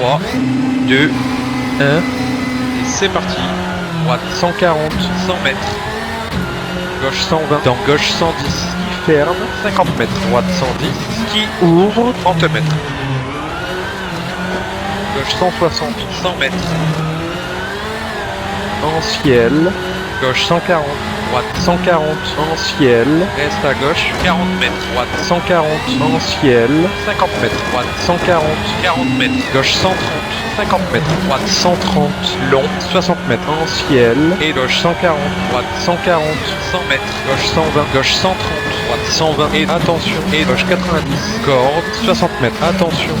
3, 2, 1, et c'est parti. Droite 140, 100 mètres. Gauche 120, dans gauche 110, qui ferme, 50 mètres. Droite 110, qui ouvre, 30 mètres. Gauche 160, 100 mètres. En ciel, gauche 140, droite 140, en ciel, reste à gauche, 40 mètres, droite 140, en ciel, 50 mètres, droite 140, 40 mètres, gauche 130, 50 mètres, droite 130, long, 60 mètres, en ciel, et gauche 140, droite 140, 100 mètres, gauche 120, gauche 130, droite 120, et attention, et gauche 90, corde, 60 mètres, attention.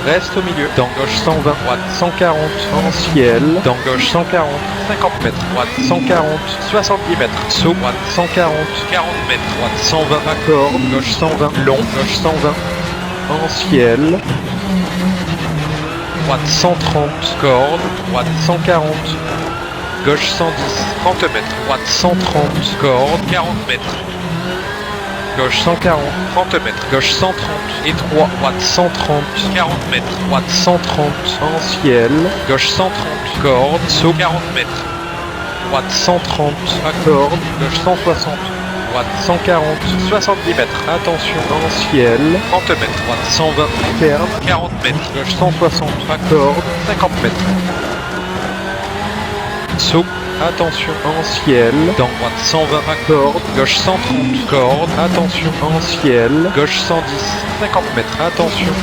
Reste au milieu, dans gauche 120, droite 140, en ciel, dans gauche 140, 50 mètres, droite 140, 70 mètres, saut, droite 140, 40 mètres, droite 120, accord, gauche 120, long, gauche 120, en ciel, droite 130, corde, droite 140, gauche 110, 30 mètres, droite 130, corde, 40 mètres. Gauche 140, 30 mètres, gauche 130, et 3, droite 130, 40 mètres, droite 130, en ciel, gauche 130, corde, saut 40 mètres, droite 130, accord, gauche 160, droite 140, 70 mètres, attention, en ciel, 30 mètres, droite 120, ferme, 40 mètres, gauche 160, accord, 50 mètres, saut. Attention, en ciel, dans droite 120, accord, gauche 130, corde, attention, en ciel, gauche 110, 50 mètres, attention,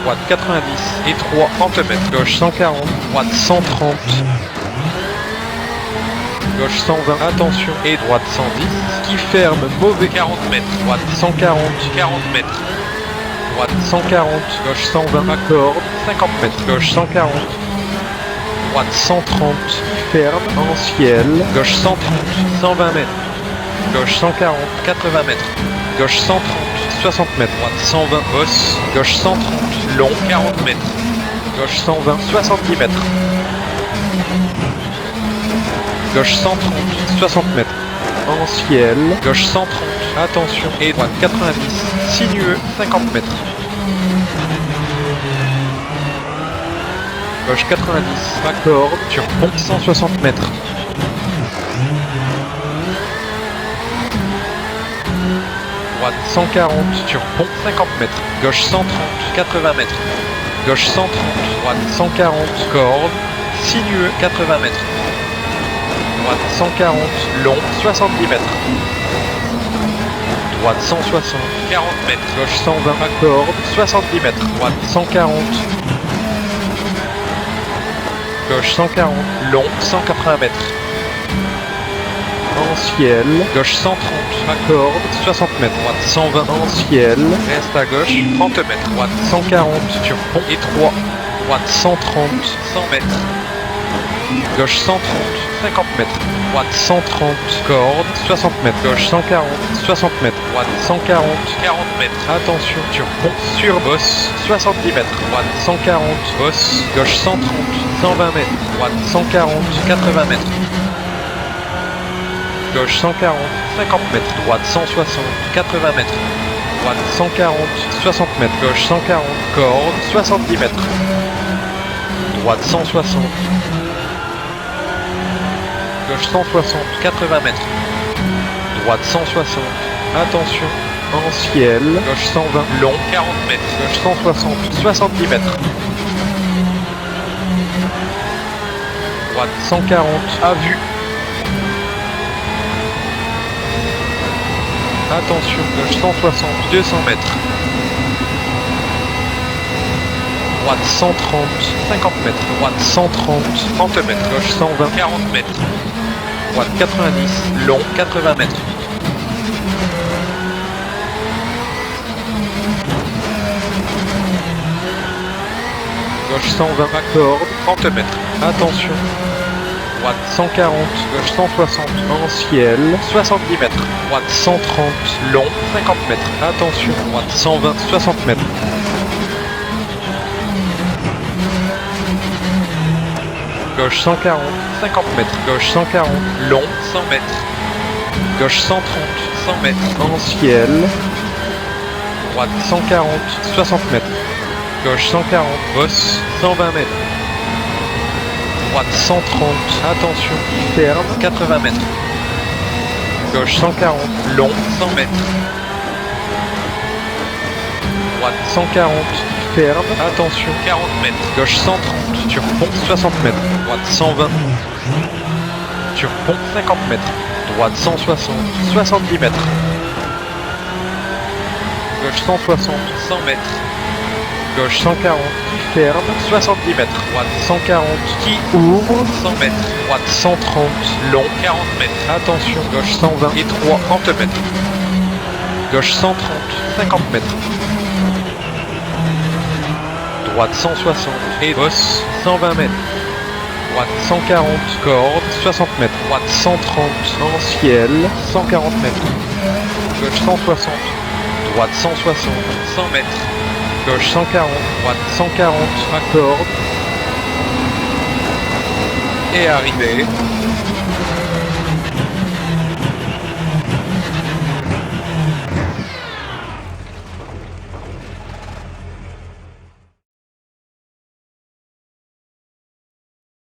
droite 90, et 3, 30 mètres, gauche 140, droite 130, gauche 120, attention, et droite 110, qui ferme, mauvais 40 mètres, droite 140, 40 mètres, droite 140, gauche 120, accord, 50 mètres, gauche 140, droite 130, ferme, en ciel, gauche 130, 120 mètres, gauche 140, 80 mètres, gauche 130, 60 mètres, droite 120, bosse, gauche 130, long, 40 mètres, gauche 120, 70 mètres, gauche 130, 60 mètres, en ciel, gauche 130, attention, et droite 90, sinueux, 50 mètres. Gauche 90, accord, sur pont 160 mètres. Droite 140, sur pont 50 mètres. Gauche 130, 80 mètres. Gauche 130, droite 140, corde, sinueux 80 mètres. Droite 140, long 70 mètres. Droite 160, 40 mètres. Gauche 120, accord, 70 mètres. Droite 140. Gauche 140, long 180 mètres. En ciel, gauche 130, accord, 60 mètres. Droite 120, en ciel, reste à gauche, 30 mètres. Droite 140, sur pont et 3. Droite 130, 100 mètres. Gauche 130, 50 mètres. Droite 130, corde, 60 mètres. Gauche 140, 60 mètres. Droite 140, 40 mètres. Attention, sur pont, sur bosse, 70 mètres. Droite 140, bosse, gauche 130, 120 mètres. Droite 140, 80 mètres. Gauche 140, 50 mètres. Droite 160, 80 mètres. Droite 140, 60 mètres. Gauche 140, corde, 70 mètres. Droite 160. Gauche 160, 80 mètres. Droite 160. Attention, en ciel. Gauche 120, long, 40 mètres. Gauche 160, 70 mètres. Droite 140, à vue. Attention, gauche 160, 200 mètres. Droite 130, 50 mètres. Droite 130, 30 mètres. Gauche 120, 40 mètres. Droite 90, long, 80 mètres. Gauche 120, accord, 30 mètres. Attention. Droite 140, gauche 160, en ciel, 70 mètres. Droite 130, long, 50 mètres. Attention. Droite 120, 60 mètres. Gauche 140, 50 mètres. Gauche 140, long, 100 mètres. Gauche 130, 100 mètres. En ciel. droite 140, 60 mètres. Gauche 140, bosse 120 mètres. Droite 130, attention, ferme 80 mètres. Gauche 140, long 100 mètres. Droite 140, ferme, attention, 40 mètres. Gauche 130, turpont 60 mètres. Droite 120, turpont 50 mètres. Droite 160, 70 mètres. Gauche 160, 100 mètres. Gauche 140, qui ferme, 70 mètres. Droite 140, qui ouvre, 100 mètres. Droite 130, long, 40 mètres. Attention, gauche 120, étroit, 30 mètres. Gauche 130, 50 mètres. Droite 160, et bosse, 120 mètres. Droite 140, corde, 60 mètres. Droite 130, en ciel, 140 mètres. Gauche 160, droite 160, 100 mètres. Gauche 140, droite 140, corde. Et arrivé.